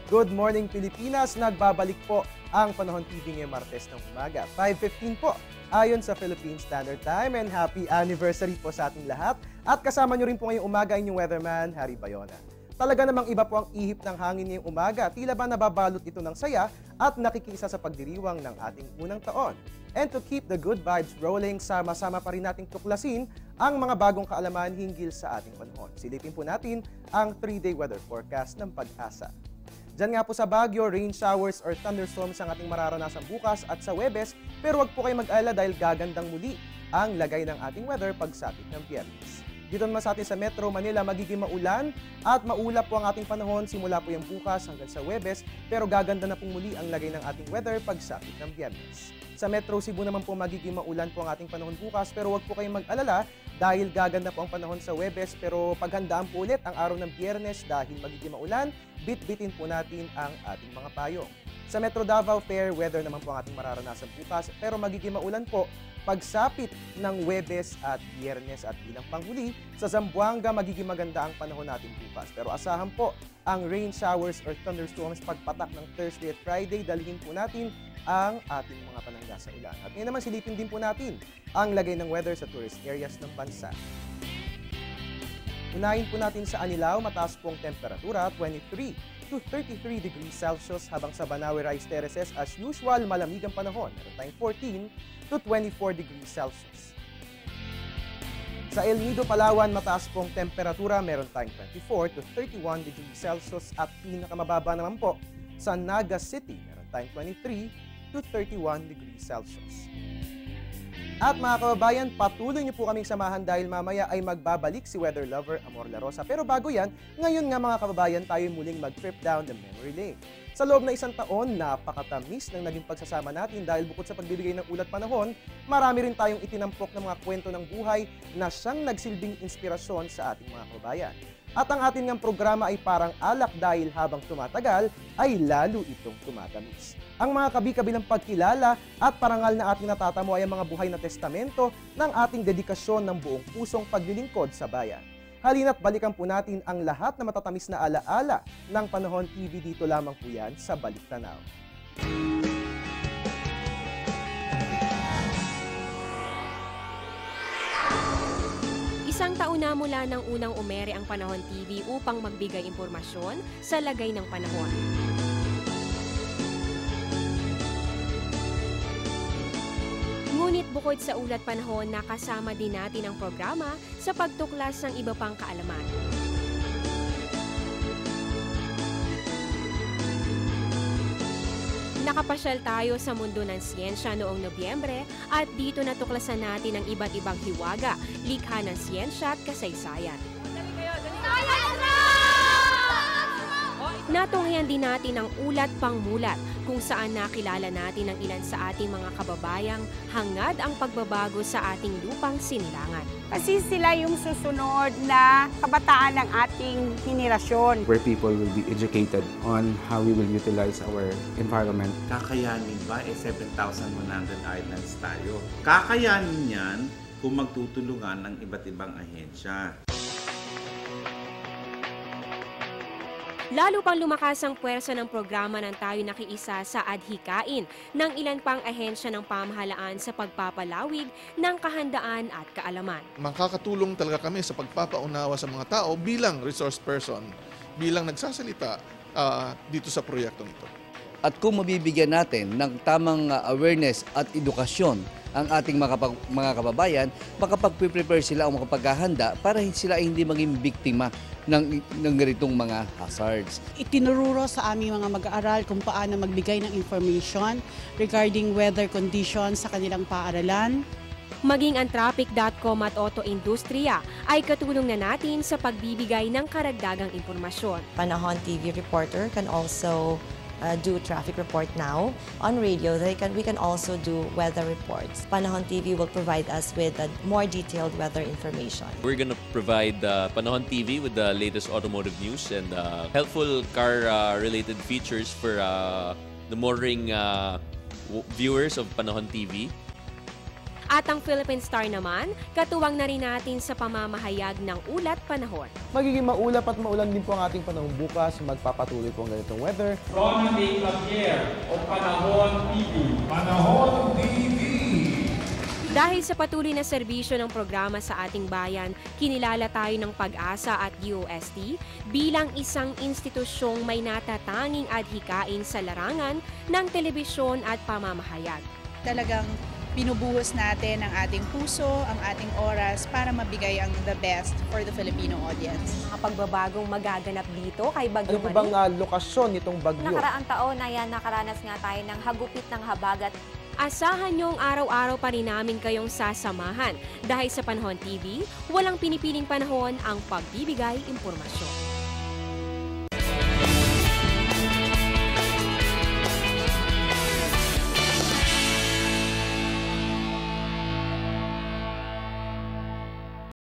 Good morning Pilipinas! Nagbabalik po ang Panahon TV ngayong Martes ng umaga. 5:15 po ayon sa Philippine Standard Time, and happy anniversary po sa ating lahat. At kasama nyo rin po ngayong umaga inyong weatherman, Harry Bayona. Talaga namang iba po ang ihip ng hangin ngayong umaga. Tila ba nababalot ito ng saya at nakikisa sa pagdiriwang ng ating unang taon. And to keep the good vibes rolling, sama-sama pa rin nating tuklasin ang mga bagong kaalaman hinggil sa ating panahon. Silipin po natin ang 3-day weather forecast ng Pag-asa. Diyan nga po sa Baguio, rain showers or thunderstorms ang ating mararanasan bukas at sa Huwebes, pero wag po kayo mag-alala dahil gagandang muli ang lagay ng ating weather pagsapit ng Biyernes. Dito naman sa atin sa Metro Manila, magiging maulan at maulap po ang ating panahon simula po yung bukas hanggang sa Huwebes, pero gaganda na pong muli ang lagay ng ating weather pagsapit ng Biyernes. Sa Metro Cebu naman po magiging maulan po ang ating panahon bukas, pero wag po kayong mag-alala dahil gaganda po ang panahon sa Huwebes, pero paghandaan po ulit ang araw ng Biyernes dahil magiging maulan, bit-bitin po natin ang ating mga payong. Sa Metro Davao, fair weather naman po ang ating mararanasan bukas, pero magiging maulan po pagsapit ng Huwebes at Biyernes. At bilang panghuli, sa Zamboanga magiging maganda ang panahon natin bukas. Pero asahan po ang rain showers or thunderstorms pagpatak ng Thursday at Friday. Dalhin po natin ang ating mga panangga sa ulan. At ngayon naman silipin din po natin ang lagay ng weather sa tourist areas ng bansa. Unahin po natin sa Anilao, mataas pong temperatura, 23 to 33 degrees Celsius, habang sa Banawe Rice Terraces, as usual, malamig ang panahon. Meron tayong 14 to 24 degrees Celsius. Sa El Nido, Palawan, mataas pong temperatura, meron tayong 24 to 31 degrees Celsius, at pinakamababa naman po sa Naga City, meron tayong 23 to 31 degrees Celsius. At mga kababayan, patuloy niyo po kaming samahan dahil mamaya ay magbabalik si weather lover Amor La Rosa. Pero bago yan, ngayon nga mga kababayan, tayo muling mag-trip down the memory lane. Sa loob na isang taon, napakatamis ng naging pagsasama natin dahil bukod sa pagbibigay ng ulat panahon, marami rin tayong itinampok ng mga kwento ng buhay na siyang nagsilbing inspirasyon sa ating mga kababayan. At ang ating ngang programa ay parang alak dahil habang tumatagal ay lalo itong tumatamis. Ang mga kabi-kabilang pagkilala at parangal na ating natatamo ay ang mga buhay na testamento ng ating dedikasyon ng buong pusong paglilingkod sa bayan. Halina't balikan po natin ang lahat na matatamis na alaala ng Panahon TV, dito lamang po yan sa Balik Tanaw. Isang taon na mula nang unang umere ang Panahon TV upang magbigay impormasyon sa lagay ng panahon. Ngunit bukod sa ulat panahon, nakasama din natin ang programa sa pagtuklas ng iba pang kaalaman. Nakapasyal tayo sa mundo ng siyensya noong Nobyembre at dito natuklasan natin ang iba't ibang hiwaga, likha ng siyensya at kasaysayan. Natunghayan din natin ang ulat pangmulat kung saan nakilala natin ang ilan sa ating mga kababayang hangad ang pagbabago sa ating lupang sinilangan. Kasi sila yung susunod na kabataan ng ating henerasyon. Where people will be educated on how we will utilize our environment. Kakayanin ba? 7,100 islands tayo. Kakayanin yan kung magtutulungan ng iba't ibang ahensya. Lalo pang lumakas ang puwersa ng programa ng tayo nakiisa sa adhikain ng ilan pang ahensya ng pamahalaan sa pagpapalawig ng kahandaan at kaalaman. Makakatulong talaga kami sa pagpapaunawa sa mga tao bilang resource person, bilang nagsasalita dito sa proyektong ito. At kung mabibigyan natin ng tamang awareness at edukasyon ang ating mga kababayan, makapag-prepare sila o makapaghahanda para sila ay hindi maging biktima ng ganitong mga hazards. Itinururo sa aming mga mag-aaral kung paano magbigay ng information regarding weather conditions sa kanilang paaralan. Maging ang traffic.com at Auto Industriya ay katulong na natin sa pagbibigay ng karagdagang impormasyon. Panahon TV reporter can also do traffic report now. On radio, we can also do weather reports. Panahon TV will provide us with more detailed weather information. We're going to provide Panahon TV with the latest automotive news and helpful car-related features for the motoring viewers of Panahon TV. At ang Philippine Star naman, katuwang na rin natin sa pamamahayag ng ulat panahon. Magiging maulap at maulan din po ang ating panahon bukas. Magpapatuloy po ang ganitong weather. Ronnie De Clavier o Panahon TV. Panahon TV! Dahil sa patuloy na serbisyo ng programa sa ating bayan, kinilala tayo ng Pag-asa at DOST bilang isang institusyong may natatanging adhikain sa larangan ng telebisyon at pamamahayag. Talagang binubuhos natin ang ating puso, ang ating oras para mabigay ang the best for the Filipino audience. Mga pagbabagong magaganap dito kay Bagyo Ano po bang lokasyon nitong bagyo? Nakaraang taon na yan, nakaranas nga tayo ng hagupit ng habagat. Asahan niyong araw-araw pa rin namin kayong sasamahan dahil sa Panahon TV, walang pinipiling panahon ang pagbibigay impormasyon.